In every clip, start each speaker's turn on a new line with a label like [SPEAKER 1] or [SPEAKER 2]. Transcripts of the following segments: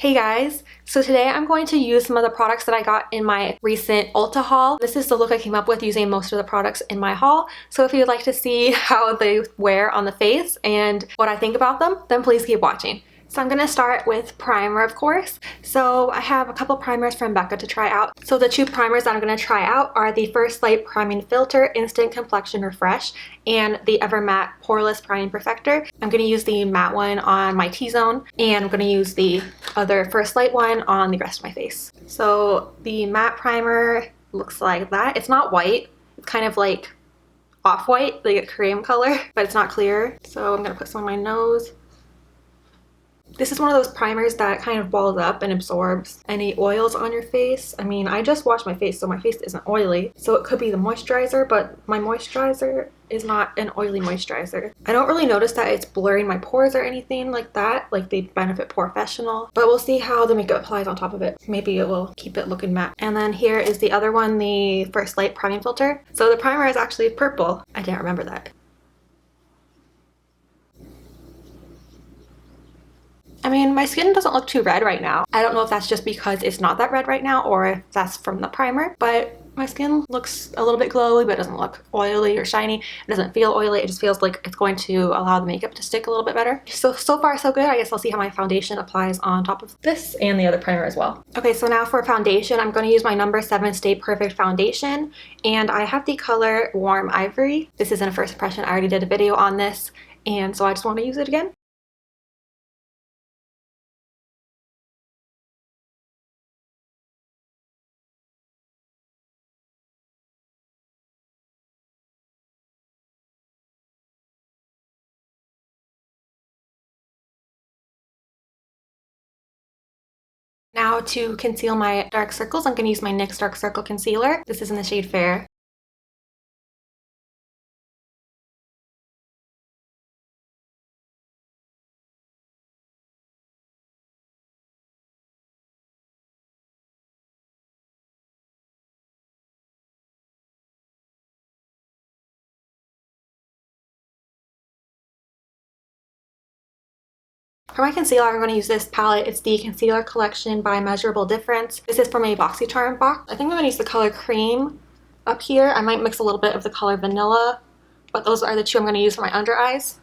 [SPEAKER 1] Hey guys, so today I'm going to use some of the products that I got in my recent Ulta haul. This is the look I came up with using most of the products in my haul. So if you'd like to see how they wear on the face and what I think about them, then please keep watching. So I'm going to start with primer, of course. So I have a couple primers from Becca to try out. So the two primers that I'm going to try out are the First Light Priming Filter Instant Complexion Refresh and the Ever Matte Poreless Priming Perfector. I'm going to use the matte one on my T-zone and I'm going to use the other First Light one on the rest of my face. So the matte primer looks like that. It's not white. It's kind of like off-white, like a cream color, but it's not clear. So I'm going to put some on my nose. This is one of those primers that kind of balls up and absorbs any oils on your face. I mean, I just washed my face, so my face isn't oily. So it could be the moisturizer, but my moisturizer is not an oily moisturizer. I don't really notice that it's blurring my pores or anything like that, like the Benefit Porefessional. But we'll see how the makeup applies on top of it. Maybe it will keep it looking matte. And then here is the other one, the First Light Priming Filter. So the primer is actually purple. I didn't remember that. I mean, my skin doesn't look too red right now. I don't know if that's just because it's not that red right now or if that's from the primer, but my skin looks a little bit glowy, but it doesn't look oily or shiny. It doesn't feel oily. It just feels like it's going to allow the makeup to stick a little bit better. So far so good. I guess I'll see how my foundation applies on top of this and the other primer as well. Okay, so now for foundation, I'm going to use my number 7 Stay Perfect foundation, and I have the color Warm Ivory. This isn't a first impression. I already did a video on this, and so I just want to use it again. Now to conceal my dark circles, I'm going to use my NYX Dark Circle Concealer. This is in the shade Fair. For my concealer, I'm going to use this palette. It's the Concealer Collection by Measurable Difference. This is from a BoxyCharm box. I think I'm going to use the color Cream up here. I might mix a little bit of the color Vanilla, but those are the two I'm going to use for my under eyes.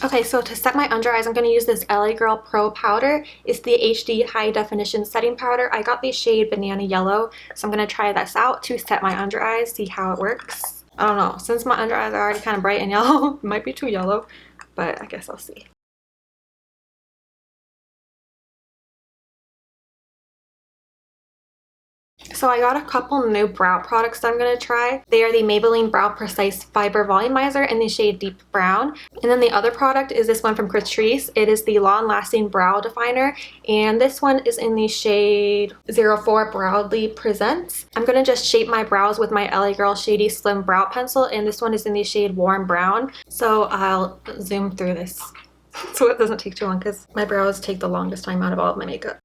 [SPEAKER 1] Okay, so to set my under eyes, I'm going to use this LA Girl Pro Powder. It's the HD High Definition Setting Powder. I got the shade Banana Yellow, so I'm going to try this out to set my under eyes, see how it works. I don't know, since my under eyes are already kind of bright and yellow, it might be too yellow, but I guess I'll see. So I got a couple new brow products that I'm going to try. They are the Maybelline Brow Precise Fiber Volumizer in the shade Deep Brown. And then the other product is this one from Catrice. It is the Longlasting Brow Definer. And this one is in the shade 04 Proudly Presents. I'm going to just shape my brows with my LA Girl Shady Slim Brow Pencil. And this one is in the shade Warm Brown. So I'll zoom through this so it doesn't take too long because my brows take the longest time out of all of my makeup.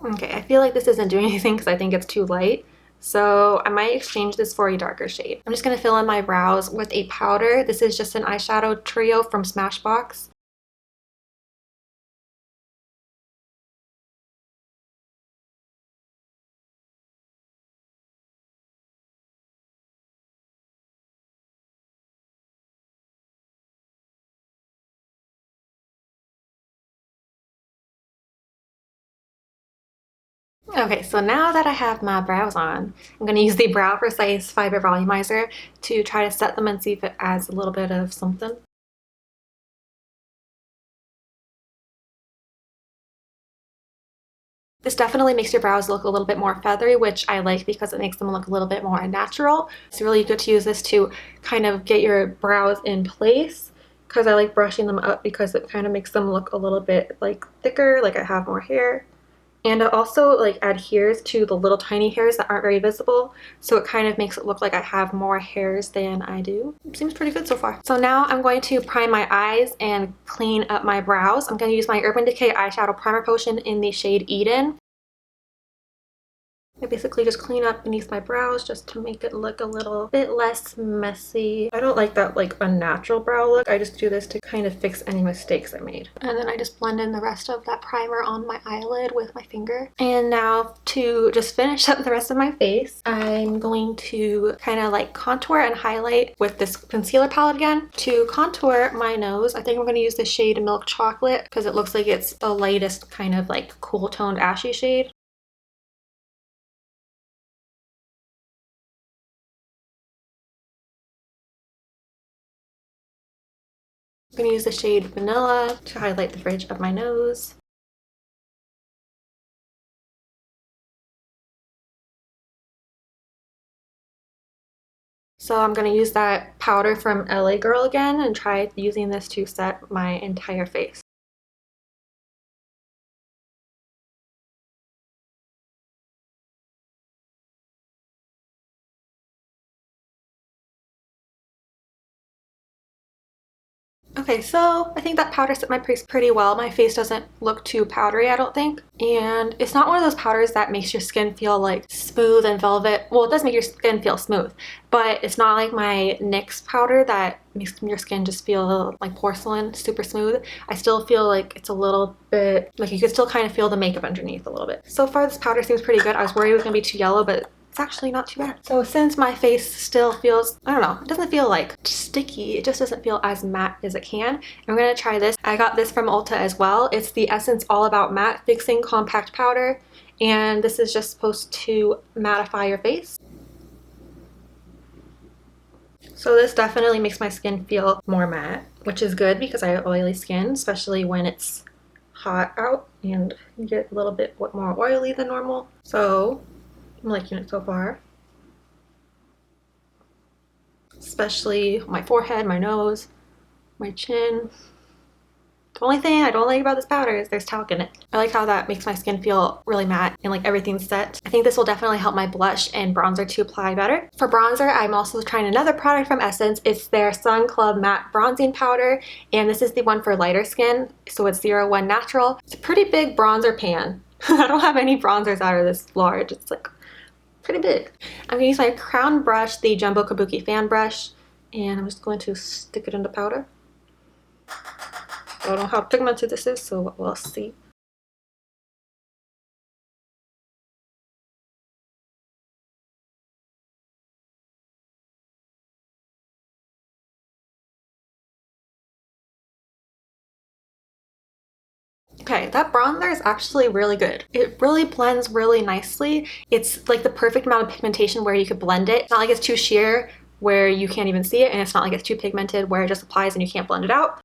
[SPEAKER 1] Okay, I feel like this isn't doing anything because I think it's too light. So I might exchange this for a darker shade. I'm just going to fill in my brows with a powder. This is just an eyeshadow trio from Smashbox. Okay, so now that I have my brows on, I'm going to use the Brow Precise Fiber Volumizer to try to set them and see if it adds a little bit of something. This definitely makes your brows look a little bit more feathery, which I like because it makes them look a little bit more natural. It's really good to use this to kind of get your brows in place because I like brushing them up because it kind of makes them look a little bit like thicker, like I have more hair. And it also like adheres to the little tiny hairs that aren't very visible. So it kind of makes it look like I have more hairs than I do. It seems pretty good so far. So now I'm going to prime my eyes and clean up my brows. I'm going to use my Urban Decay Eyeshadow Primer Potion in the shade Eden. I basically just clean up beneath my brows just to make it look a little bit less messy. I don't like that like unnatural brow look. I just do this to kind of fix any mistakes I made. And then I just blend in the rest of that primer on my eyelid with my finger. And now to just finish up the rest of my face, I'm going to kind of like contour and highlight with this concealer palette again. To contour my nose, I think I'm going to use the shade Milk Chocolate because it looks like it's the lightest kind of like cool toned ashy shade. I'm going to use the shade Vanilla to highlight the bridge of my nose. So I'm going to use that powder from LA Girl again and try using this to set my entire face. Okay, so I think that powder set my face pretty well. My face doesn't look too powdery, I don't think. And it's not one of those powders that makes your skin feel like smooth and velvet. Well, it does make your skin feel smooth, but it's not like my NYX powder that makes your skin just feel like porcelain, super smooth. I still feel like it's a little bit, like you could still kind of feel the makeup underneath a little bit. So far, this powder seems pretty good. I was worried it was gonna be too yellow, but it's actually not too bad. So since my face still feels, I don't know, it doesn't feel like sticky, it just doesn't feel as matte as it can. I'm gonna try this. I got this from Ulta as well. It's the Essence All About Matte Fixing Compact Powder, and this is just supposed to mattify your face. So this definitely makes my skin feel more matte, which is good because I have oily skin, especially when it's hot out and you get a little bit more oily than normal. So I'm liking it so far. Especially my forehead, my nose, my chin. The only thing I don't like about this powder is there's talc in it. I like how that makes my skin feel really matte and like everything's set. I think this will definitely help my blush and bronzer to apply better. For bronzer, I'm also trying another product from Essence. It's their Sun Club Matte Bronzing Powder, and this is the one for lighter skin, so it's 01 Natural. It's a pretty big bronzer pan. I don't have any bronzers that are this large. It's like pretty big. I'm gonna use my crown brush, the Jumbo Kabuki fan brush, and I'm just going to stick it into powder. I don't know how pigmented this is, so we'll see. Okay, that bronzer is actually really good. It really blends really nicely. It's like the perfect amount of pigmentation where you could blend it. It's not like it's too sheer where you can't even see it, and it's not like it's too pigmented where it just applies and you can't blend it out.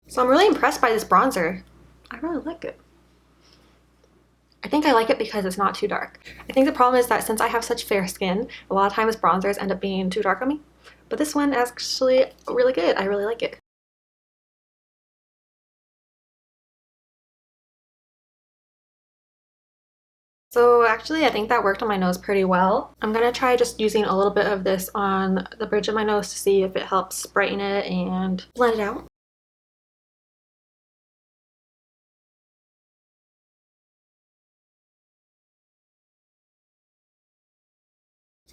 [SPEAKER 1] So I'm really impressed by this bronzer. I really like it. I think I like it because it's not too dark. I think the problem is that since I have such fair skin, a lot of times bronzers end up being too dark on me. But this one is actually really good. I really like it. So actually, I think that worked on my nose pretty well. I'm gonna try just using a little bit of this on the bridge of my nose to see if it helps brighten it and blend it out.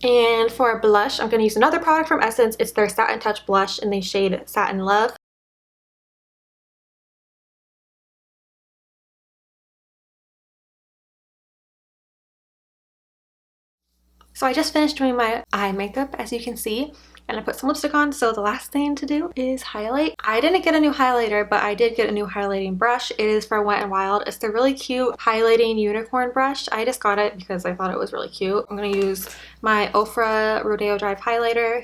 [SPEAKER 1] And for blush, I'm gonna use another product from Essence. It's their Satin Touch blush in the shade Satin Love. So I just finished doing my eye makeup, as you can see, and I put some lipstick on, so the last thing to do is highlight. I didn't get a new highlighter, but I did get a new highlighting brush. It is for Wet n Wild. It's the really cute highlighting unicorn brush. I just got it because I thought it was really cute. I'm going to use my Ofra Rodeo Drive highlighter.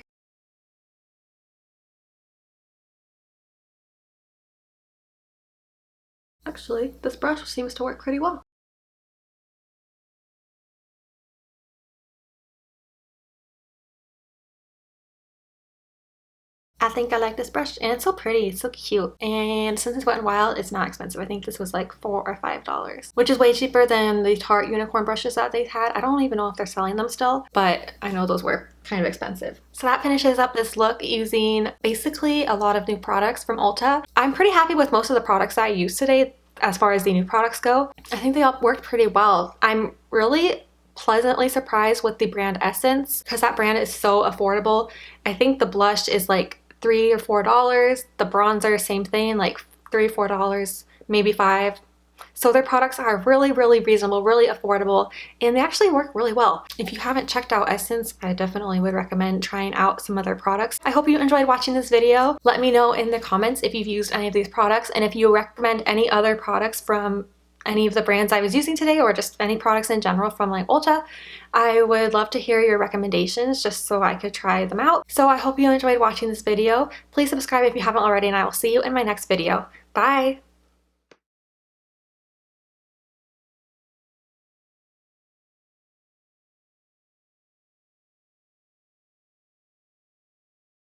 [SPEAKER 1] Actually, this brush seems to work pretty well. I think I like this brush, and it's so pretty, it's so cute, and since it's Wet n Wild, it's not expensive. I think this was like $4 or $5, which is way cheaper than the Tarte unicorn brushes that they had. I don't even know if they're selling them still, but I know those were kind of expensive. So that finishes up this look using basically a lot of new products from Ulta. I'm pretty happy with most of the products that I used today as far as the new products go. I think they all worked pretty well. I'm really pleasantly surprised with the brand Essence because that brand is so affordable. I think the blush is like $3 or $4. The bronzer, same thing, like $3 or $4, maybe $5. So their products are really, really reasonable, really affordable, and they actually work really well. If you haven't checked out Essence, I definitely would recommend trying out some of their products. I hope you enjoyed watching this video. Let me know in the comments if you've used any of these products, and if you recommend any other products from any of the brands I was using today, or just any products in general from like Ulta. I would love to hear your recommendations just so I could try them out. So I hope you enjoyed watching this video. Please subscribe if you haven't already, and I will see you in my next video. Bye!